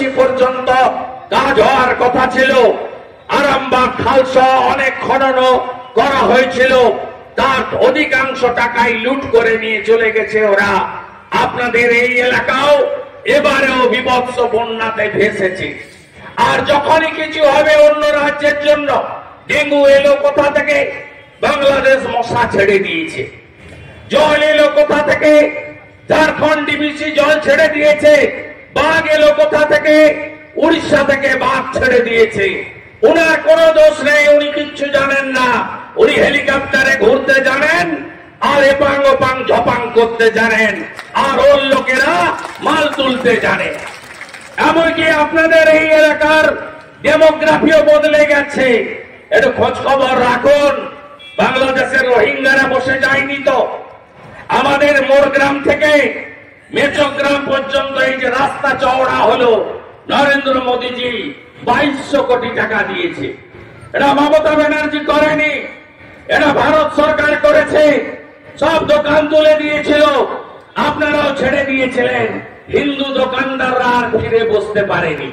ঘসি পর্যন্ত কাজ হওয়ার কথা ছিল। আরামবাগ খালসহ অনেক খনন করা হয়েছিল, তার অধিকাংশ টাকাই লুট করে নিয়ে চলে গেছে ওরা। আপনাদের এই এলাকাও এবারেও বিভৎস বন্যাতে ভেসেছে। আর যখনই কিছু হবে অন্য রাজ্যের জন্য, ডেঙ্গু এলো কোথা থেকে? বাংলাদেশ মশা ছেড়ে দিয়েছে। জল এলো কোথা থেকে? ঝাড়খণ্ড ডিবিসি জল ছেড়ে দিয়েছে। বাঘ এলো কোথা থেকে? উড়িষ্যা থেকে বাঘ ছেড়ে দিয়েছে। উনার কোনো দোষ নেই, উনি কিচ্ছু জানেন না। উনি হেলিকপ্টারে ঘুরতে জানেন আর এপাং ওপাং ঝপাং করতে জানেন, আর ওর লোকেরা মাল তুলতে জানে। এমনকি আপনাদের এই এলাকার ডেমোগ্রাফিও বদলে গেছে। একটু খোঁজ খবর রাখুন, বাংলাদেশের রোহিঙ্গারা বসে যায়নি তো। আমাদের মোরগ্রাম থেকে মেচগ্রাম পর্যন্ত এই যে রাস্তা চওড়া হলো, নরেন্দ্র মোদীজি 2200 কোটি টাকা দিয়েছে। এটা মমতা ব্যানার্জি করেনি, এটা ভারত সরকার করেছে। সব দোকান তুলে দিয়েছিল, আপনারাও ছেড়ে দিয়েছিলেন। হিন্দু দোকানদাররা আর ফিরে বসতে পারেনি।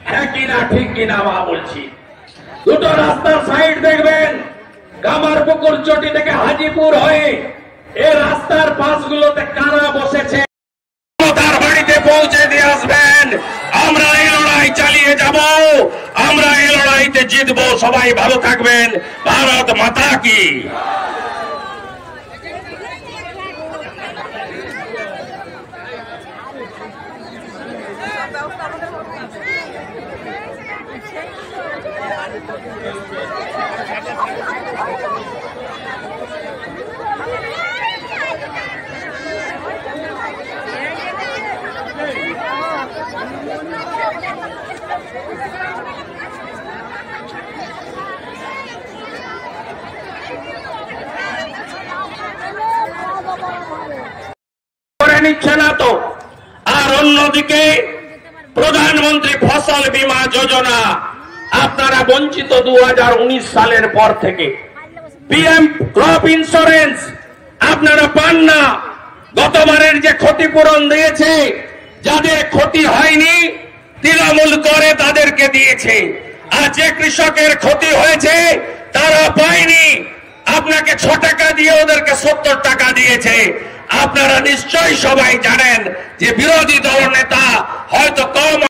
হ্যাঁ কিনা, ঠিক কিনা মা বলছি। দুটো রাস্তার সাইড দেখবেন, কামারপুকুর চটি থেকে হাজিপুর হয়ে এই রাস্তার পাশগুলোতে কারা বসেছে, তার বাড়িতে পৌঁছে দিয়ে আসবেন। আমরা এই লড়াই চালিয়ে যাব, আমরা এই লড়াইতে জিতবো। সবাই ভালো থাকবেন। ভারত মাতা কি। করে নিচ্ছে না তো। আর অন্যদিকে প্রধানমন্ত্রী ফসল বীমা যোজনা আপনারা বঞ্চিত 2019 সালের পর থেকে। পিএম ক্রপ ইন্স্যুরেন্স আপনারা পান না। গতবারের যে ক্ষতিপূরণ দিয়েছে, যাদের ক্ষতি হয়নি তৃণমূল করে তাদেরকে দিয়েছে, আর যে কৃষকের ক্ষতি হয়েছে তারা পায়নি। আপনাকে 6 টাকা দিয়ে ওদেরকে 70 টাকা দিয়েছে। আপনারা নিশ্চয়ই সবাই জানেন যে বিরোধী দল নেতা হয়তো কম